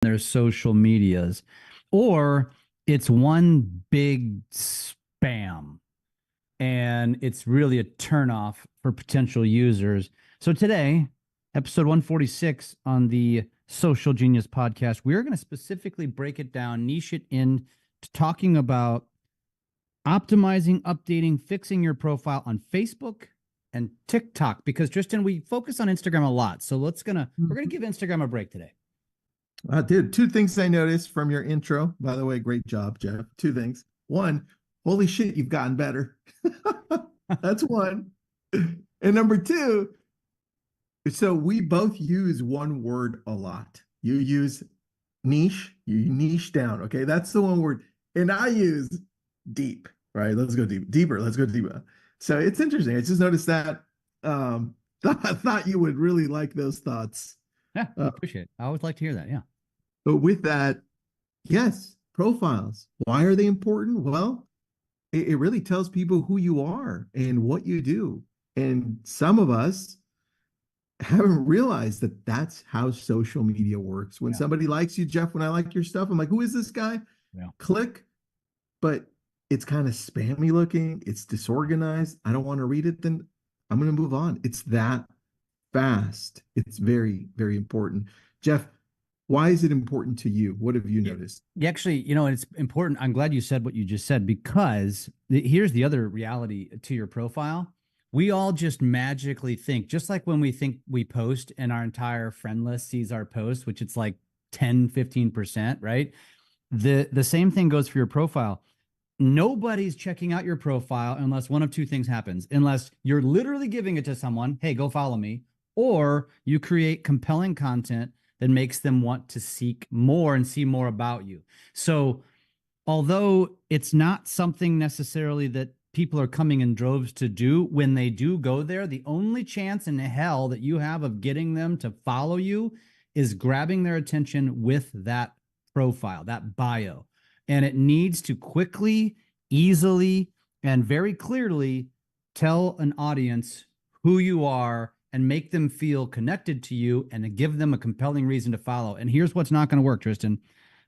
their social medias, or it's one big spam and it's really a turnoff for potential users. So today, episode 146 on the Social Genius podcast, we're going to specifically break it down, niche it in to talking about optimizing, updating, fixing your profile on Facebook and TikTok. Because Tristan, we focus on Instagram a lot, so we're gonna give Instagram a break today. Dude, two things I noticed from your intro. By the way, great job, Jeff. Two things. One, holy shit, you've gotten better. That's one. And number two, so we both use one word a lot. You use niche, you niche down. Okay, that's the one word. And I use deep, right? Let's go deeper. Let's go deeper. So it's interesting. I just noticed that. I thought you would really like those thoughts. Yeah, I appreciate it. I always like to hear that. Yeah. But with that, yes, profiles. Why are they important? Well, it really tells people who you are and what you do. And some of us haven't realized that that's how social media works. When somebody likes you, Jeff, when I like your stuff, I'm like, who is this guy? Yeah. Click. But it's kind of spammy looking. It's disorganized. I don't want to read it. Then I'm going to move on. It's that fast. It's very, very important. Jeff, why is it important to you? What have you noticed? Actually, it's important. I'm glad you said what you just said, because here's the other reality to your profile. We all just magically think, just like when we think we post and our entire friend list sees our post, which it's like 10, 15%, right? The same thing goes for your profile. Nobody's checking out your profile unless one of two things happens. Unless you're literally giving it to someone, hey, go follow me, or you create compelling content that makes them want to seek more and see more about you. So although it's not something necessarily that people are coming in droves to do, when they do go there, the only chance in hell that you have of getting them to follow you is grabbing their attention with that profile, that bio. And it needs to quickly, easily, and very clearly tell an audience who you are and make them feel connected to you and give them a compelling reason to follow. And here's what's not going to work, Tristan.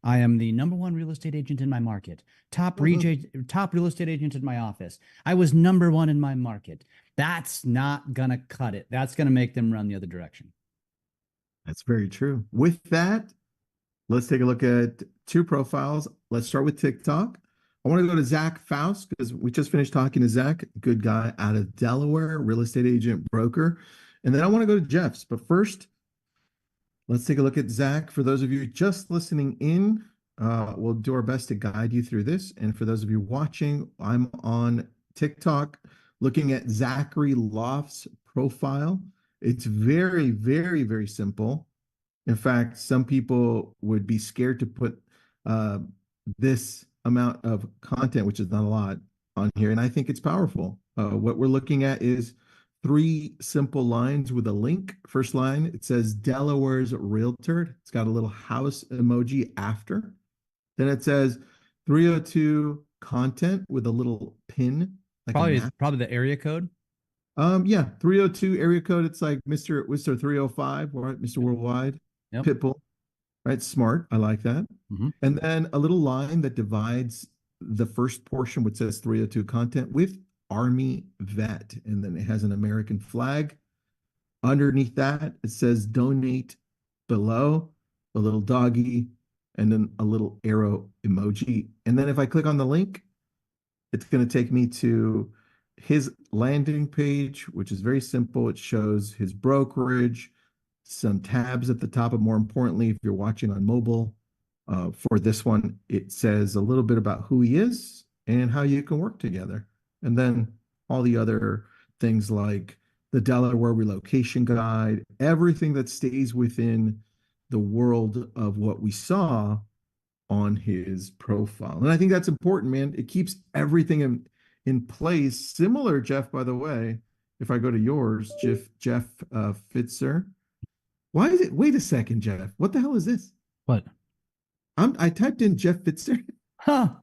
I am the #1 real estate agent in my market, top real estate agent in my office. I was #1 in my market. That's not going to cut it. That's going to make them run the other direction. That's very true. With that, let's take a look at two profiles. Let's start with TikTok. I want to go to Zach Faust because we just finished talking to Zach, good guy out of Delaware, real estate agent, broker. And then I want to go to Jeff's. But first, let's take a look at Zach. For those of you just listening in, we'll do our best to guide you through this. And for those of you watching, I'm on TikTok looking at Zachary Loft's profile. It's very, very, very simple. In fact, some people would be scared to put this amount of content, which is not a lot, on here. And I think it's powerful. What we're looking at is 3 simple lines with a link. First line, it says Delaware's Realtor. It's got a little house emoji after. Then it says 302 content with a little pin. Like probably the area code. Yeah, 302 area code. It's like Mr. 305, right? Mr. Worldwide. Yep. Pitbull, right? Smart. I like that. Mm-hmm. And then a little line that divides the first portion, which says 302 content, with Army Vet. And then it has an American flag. Underneath that, it says donate below, a little doggy, and then a little arrow emoji. And then if I click on the link, it's going to take me to his landing page, which is very simple. It shows his brokerage, some tabs at the top, but more importantly, if you're watching on mobile, for this one, it says a little bit about who he is and how you can work together. And then all the other things like the Delaware relocation guide, everything that stays within the world of what we saw on his profile. And I think that's important, man. It keeps everything in place. Similar, Jeff, by the way, if I go to yours, Jeff Fitzer. Why is it? Wait a second, Jeff. What the hell is this? What? I typed in Jeff Fitzer. Huh.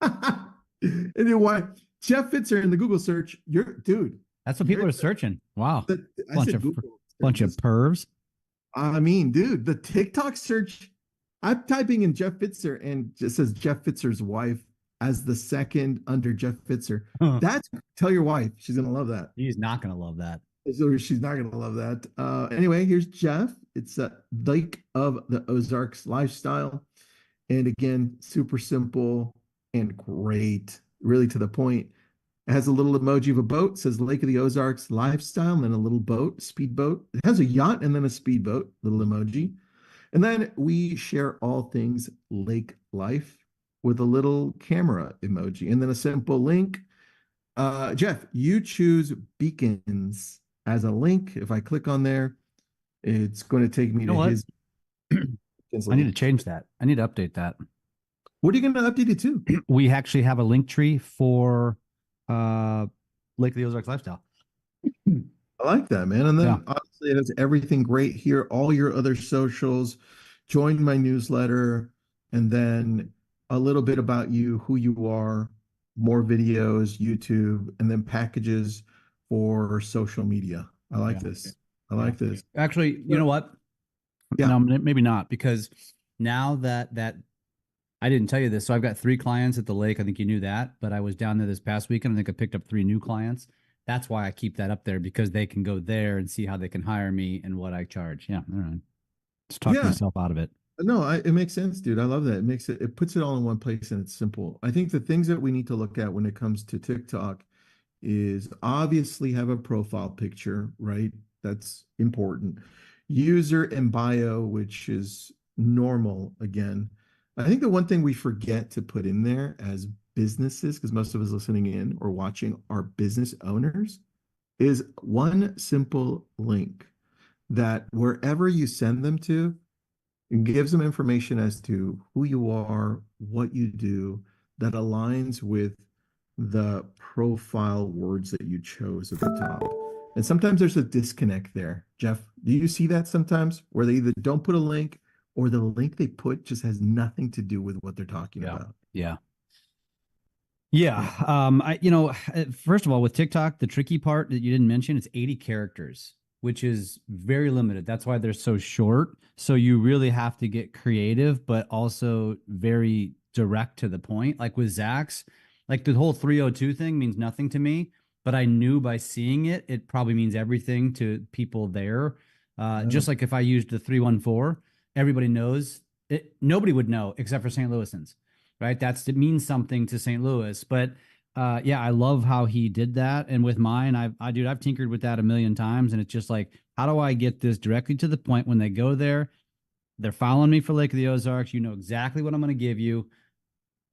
And then why? Jeff Fitzer in the Google search. Dude. That's what people are searching. Wow. Bunch of pervs. I mean, dude, the TikTok search I'm typing in Jeff Fitzer and it says Jeff Fitzer's wife as the second under Jeff Fitzer. That's tell your wife. She's gonna love that. He's not gonna love that. So she's not gonna love that. Anyway, here's Jeff. It's a Lake of the Ozarks lifestyle. And again, super simple and great, really to the point. It has a little emoji of a boat, says Lake of the Ozarks lifestyle, and then a little boat, speedboat. It has a yacht and then a speedboat, little emoji. And then we share all things lake life with a little camera emoji and then a simple link. Jeff, you choose beacons as a link. If I click on there, it's going to take me to his. I need to change that. I need to update that. What are you going to update it to? We actually have a link tree for Lake of the Ozarks lifestyle. I like that, man. And then obviously it has everything great here, all your other socials, join my newsletter, and then a little bit about you, who you are, more videos, YouTube, and then packages for social media. I like this. I like this. Actually, you know what? Yeah. No, maybe not, because now that I didn't tell you this, so I've got 3 clients at the lake. I think you knew that, but I was down there this past weekend. I think I picked up 3 new clients. That's why I keep that up there, because they can go there and see how they can hire me and what I charge. Yeah, all right. Just talk myself out of it. No, it makes sense, dude. I love that. It puts it all in one place and it's simple. I think the things that we need to look at when it comes to TikTok is obviously have a profile picture, right? That's important. User and bio, which is normal again. I think the one thing we forget to put in there as businesses, because most of us listening in or watching are business owners, is one simple link that wherever you send them to, it gives them information as to who you are, what you do, that aligns with the profile words that you chose at the top. And sometimes there's a disconnect there. Jeff, do you see that sometimes where they either don't put a link or the link they put just has nothing to do with what they're talking about? Yeah. First of all, with TikTok, the tricky part that you didn't mention, it's 80 characters, which is very limited. That's why they're so short. So you really have to get creative, but also very direct to the point. Like with Zach's, like the whole 302 thing means nothing to me, but I knew by seeing it, it probably means everything to people there. Just like if I used the 314, everybody knows it. Nobody would know except for St. Louisans, right? It means something to St. Louis. But I love how he did that. And with mine, I've tinkered with that a million times. And it's just like, how do I get this directly to the point when they go there? They're following me for Lake of the Ozarks. You know exactly what I'm going to give you.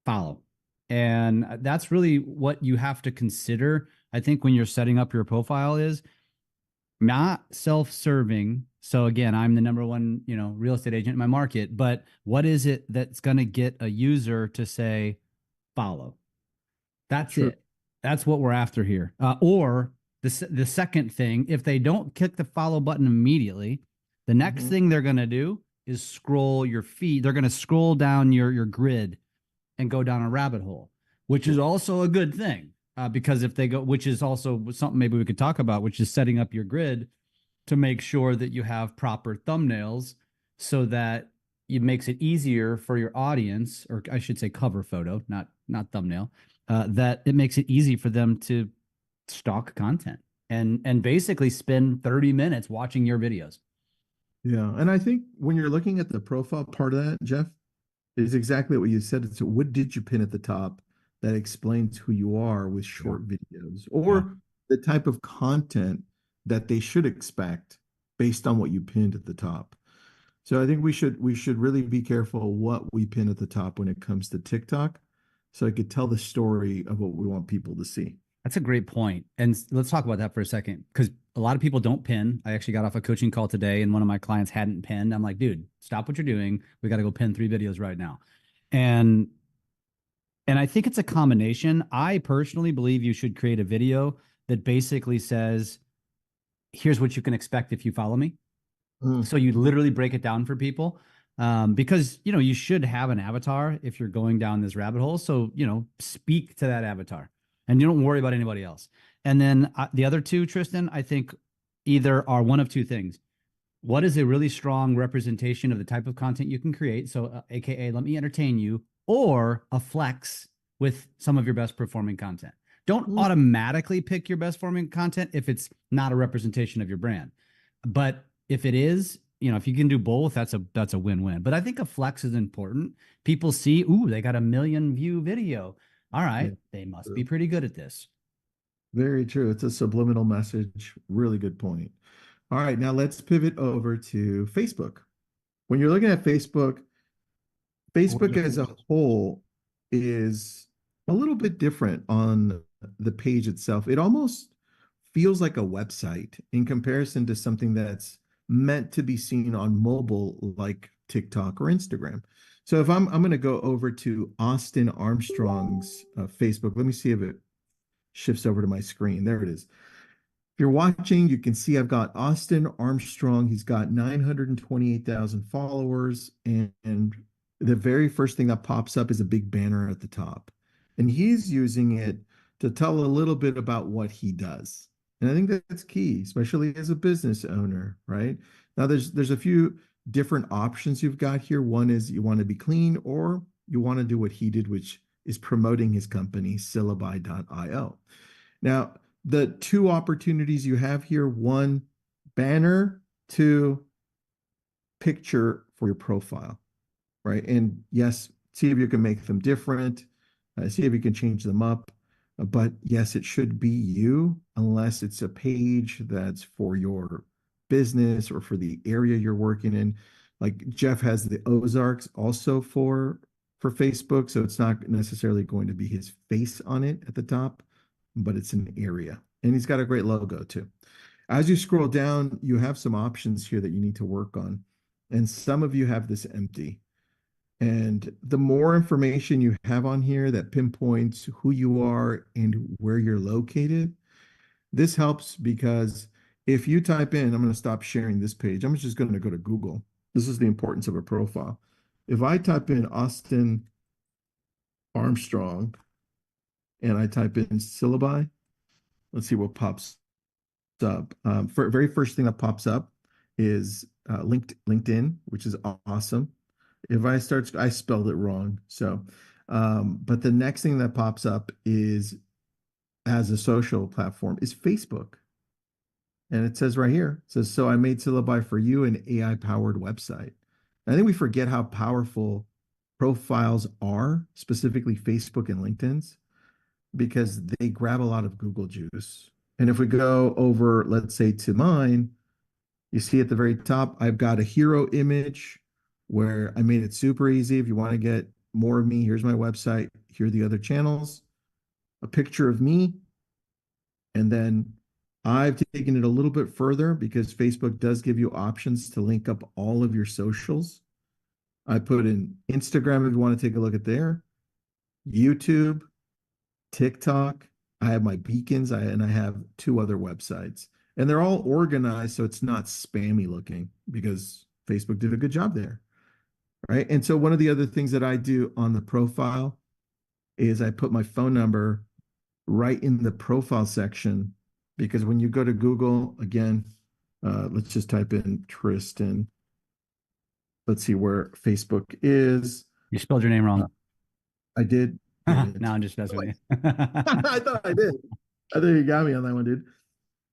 Follow. And that's really what you have to consider. I think when you're setting up your profile is not self-serving. So again, I'm the number one, real estate agent in my market, but what is it that's going to get a user to say, follow? That's it. That's what we're after here. Or the second thing, if they don't click the follow button immediately, the next thing they're going to do is scroll your feed. They're going to scroll down your grid and go down a rabbit hole, which is also a good thing. Because if they go, which is also something maybe we could talk about, which is setting up your grid to make sure that you have proper thumbnails so that it makes it easier for your audience, or I should say cover photo, not thumbnail, that it makes it easy for them to stock content and basically spend 30 minutes watching your videos. Yeah. And I think when you're looking at the profile part of that, Jeff, is exactly what you said. It's what did you pin at the top that explains who you are with short videos or the type of content that they should expect based on what you pinned at the top. So I think we should really be careful what we pin at the top when it comes to TikTok, so it could tell the story of what we want people to see. That's a great point. And let's talk about that for a second, because a lot of people don't pin. I actually got off a coaching call today and one of my clients hadn't pinned. I'm like, dude, stop what you're doing. We got to go pin 3 videos right now. And I think it's a combination. I personally believe you should create a video that basically says, here's what you can expect if you follow me. So you literally break it down for people. Because, you should have an avatar if you're going down this rabbit hole. So, speak to that avatar and you don't worry about anybody else. And then the other two, Tristan, I think either are one of two things. what is a really strong representation of the type of content you can create? So, AKA, let me entertain you, or a flex with some of your best performing content. Don't Mm. automatically pick your best performing content if it's not a representation of your brand. But if it is, if you can do both, that's a win-win. But I think a flex is important. People see, ooh, they got a 1 million view video. All Yeah, right, they must be true. pretty good at this. Very true. It's a subliminal message. Really good point. All right, now let's pivot over to Facebook. When you're looking at Facebook, Facebook as a whole is a little bit different on the page itself. It almost feels like a website in comparison to something that's meant to be seen on mobile like TikTok or Instagram. So if I'm going to go over to Austin Armstrong's Facebook, let me see if it shifts over to my screen. There it is. If you're watching, you can see I've got Austin Armstrong. He's got 928,000 followers. And the very first thing that pops up is a big banner at the top. And he's using it to tell a little bit about what he does. And I think that's key, especially as a business owner, right? Now there's a few different options you've got here. One is you want to be clean, or you want to do what he did, which is promoting his company, Syllabi.io. Now, the two opportunities you have here, one, banner, two, picture for your profile, right? And yes, see if you can make them different, see if you can change them up. But yes, it should be you, unless it's a page that's for your business or for the area you're working in. Like Jeff has the Ozarks also for Facebook, so it's not necessarily going to be his face on it at the top, but it's an area. And he's got a great logo too. As you scroll down, you have some options here that you need to work on. And some of you have this empty. And the more information you have on here that pinpoints who you are and where you're located, this helps because if you type in, I'm going to stop sharing this page. I'm just going to go to Google. This is the importance of a profile. If I type in Austin Armstrong and I type in syllabi, let's see what pops up. For very first thing that pops up is LinkedIn, which is awesome. If I spelled it wrong. So, but the next thing that pops up is as a social platform is Facebook. And it says right here, it says, so I made Syllabi for you, an AI powered website. And I think we forget how powerful profiles are, specifically Facebook and LinkedIn's, because they grab a lot of Google juice. And if we go over, let's say to mine, you see at the very top, I've got a hero image where I made it super easy. If you want to get more of me, here's my website. Here are the other channels, a picture of me. And then I've taken it a little bit further because Facebook does give you options to link up all of your socials. I put in Instagram if you want to take a look at there, YouTube, TikTok. I have my beacons, and I have two other websites. And they're all organized so it's not spammy looking because Facebook did a good job there. Right. And so one of the other things that I do on the profile is I put my phone number right in the profile section, because when you go to Google, again, let's just type in Tristan. Let's see where Facebook is. You spelled your name wrong. I did. No, I'm just messing with you. I thought I did. I think you got me on that one, dude.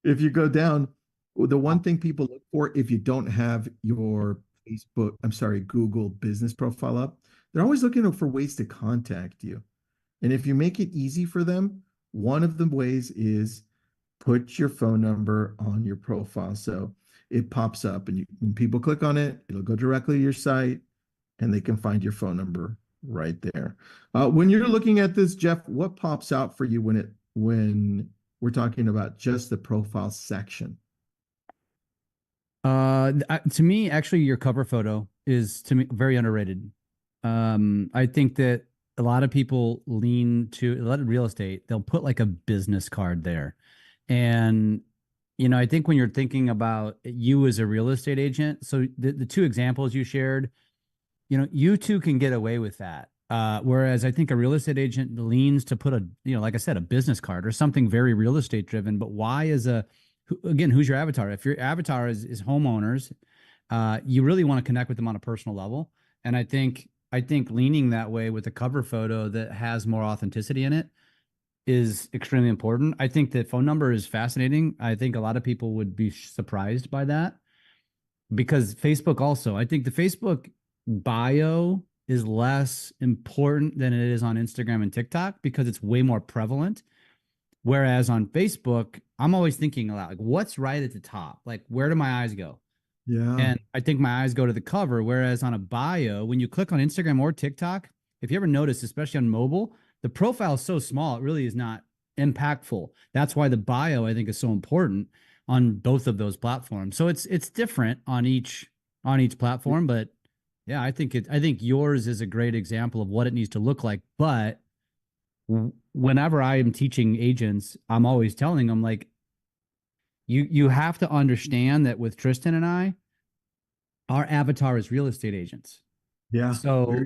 If you go down, the one thing people look for if you don't have your Google business profile up, they're always looking for ways to contact you. And if you make it easy for them, one of the ways is put your phone number on your profile. So it pops up, and when people click on it, it'll go directly to your site and they can find your phone number right there. When you're looking at this, Jeff, what pops out for you when we're talking about just the profile section? To me, actually, your cover photo is, to me, very underrated. I think that a lot of people lean to a lot of real estate. They'll put like a business card there. And, I think when you're thinking about you as a real estate agent, so the two examples you shared, you two can get away with that. Whereas I think a real estate agent leans to put like I said, a business card or something very real estate driven. But why is again, who's your avatar? If your avatar is homeowners, you really want to connect with them on a personal level. And I think leaning that way with a cover photo that has more authenticity in it is extremely important. I think the phone number is fascinating. I think a lot of people would be surprised by that because Facebook also, I think the Facebook bio is less important than it is on Instagram and TikTok because it's way more prevalent. Whereas on Facebook, I'm always thinking a lot like, what's right at the top? Like, where do my eyes go? Yeah. And I think my eyes go to the cover. Whereas on a bio, when you click on Instagram or TikTok, if you ever notice, especially on mobile, the profile is so small, it really is not impactful. That's why the bio, I think, is so important on both of those platforms. So it's different on each platform, but yeah, I think yours is a great example of what it needs to look like. But whenever I am teaching agents, I'm always telling them like you have to understand that with Tristan and I, our avatar is real estate agents. Yeah. So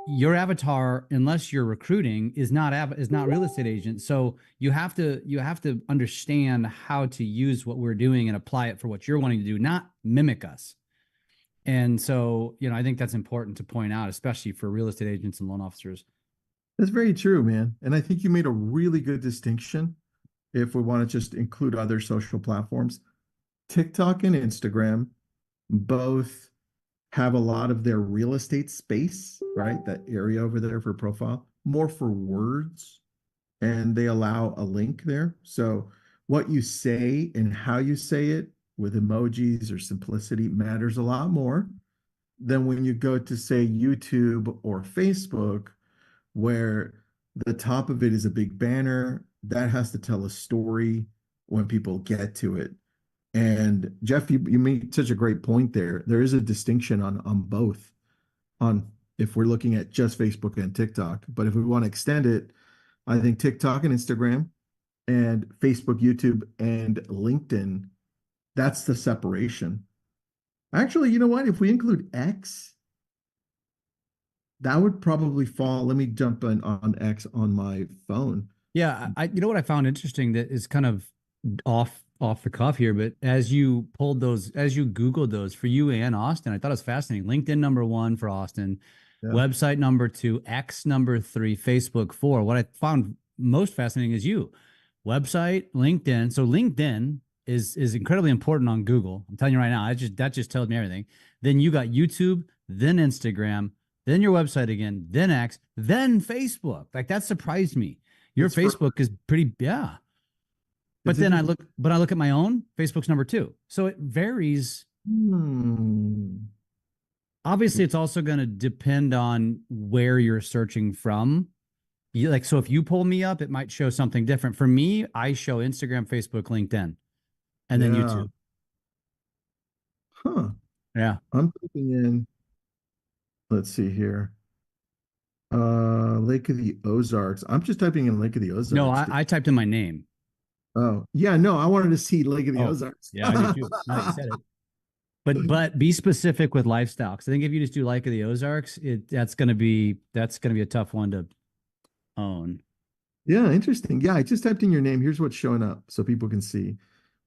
your avatar, unless you're recruiting, is not real estate agent. So you have to understand how to use what we're doing and apply it for what you're wanting to do, not mimic us. And so, I think that's important to point out, especially for real estate agents and loan officers. That's very true, man. And I think you made a really good distinction if we want to just include other social platforms. TikTok and Instagram both have a lot of their real estate space, right? That area over there for profile, more for words, and they allow a link there. So what you say and how you say it with emojis or simplicity matters a lot more than when you go to say YouTube or Facebook, where the top of it is a big banner that has to tell a story when people get to it. And Jeff, you made such a great point there. There is a distinction on both, on if we're looking at just Facebook and TikTok. But if we want to extend it, I think TikTok and Instagram and Facebook, YouTube, and LinkedIn, that's the separation. Actually, you know what? If we include X, that would probably fall. Let me jump in on X on my phone. Yeah, you know what I found interesting that is kind of off the cuff here, but as you Googled those for you and Austin, I thought it was fascinating. LinkedIn #1 for Austin, Yeah. website #2, X #3, Facebook 4. What I found most fascinating is you. Website, LinkedIn. So LinkedIn is incredibly important on Google. I'm telling you right now, that just tells me everything. Then you got YouTube, then Instagram, then your website again, then X, then Facebook. Like that surprised me. Your Facebook is pretty, yeah. But then I look at my own, Facebook's #2. So it varies. Obviously, it's also going to depend on where you're searching from. So if you pull me up, it might show something different. For me, I show Instagram, Facebook, LinkedIn, and then YouTube. Huh. Yeah. I'm typing in, let's see here. Lake of the Ozarks. I'm just typing in Lake of the Ozarks. No, I typed in my name. Oh, yeah, no, I wanted to see Lake of the Ozarks. Yeah, I do too. Now that you said it. But be specific with lifestyle. Because I think if you just do Lake of the Ozarks, that's gonna be a tough one to own. Yeah, interesting. Yeah, I just typed in your name. Here's what's showing up so people can see.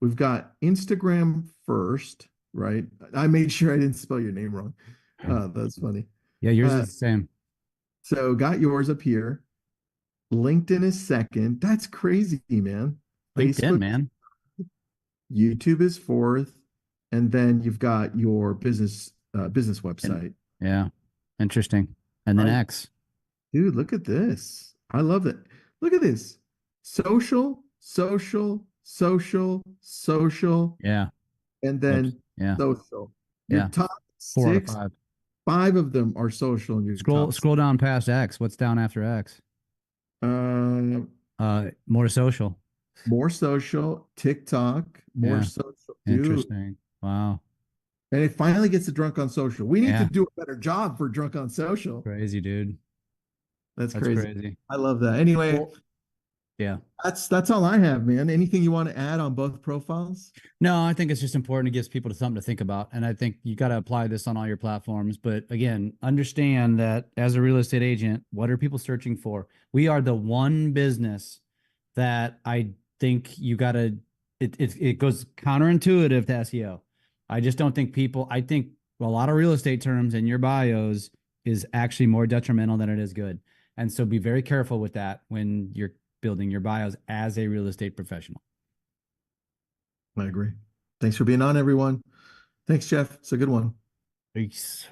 We've got Instagram first, right? I made sure I didn't spell your name wrong. That's funny. Yeah, yours is the same. So got yours up here. LinkedIn is second. That's crazy, man. LinkedIn, Facebook, man. YouTube is fourth, and then you've got your business website. Yeah, interesting. And then X. Dude, look at this. I love it. Look at this. Social, social, social, social. Yeah. And then yeah. social. Your top 4 six, or 5. 5 of them are social. In your Scroll down past X. What's down after X? More social. More social. TikTok. More social. Dude. Interesting. Wow. And it finally gets to Drunk on Social. We need to do a better job for Drunk on Social. Crazy, dude. That's crazy. I love that. Anyway, well, yeah. That's all I have, man. Anything you want to add on both profiles? No, I think it's just important. It gives people something to think about. And I think you got to apply this on all your platforms. But again, understand that as a real estate agent, what are people searching for? We are the one business that I think you got to, it goes counterintuitive to SEO. I just don't think I think a lot of real estate terms in your bios is actually more detrimental than it is good. And so be very careful with that when you're building your bios as a real estate professional. I agree. Thanks for being on, everyone. Thanks, Jeff. It's a good one. Peace.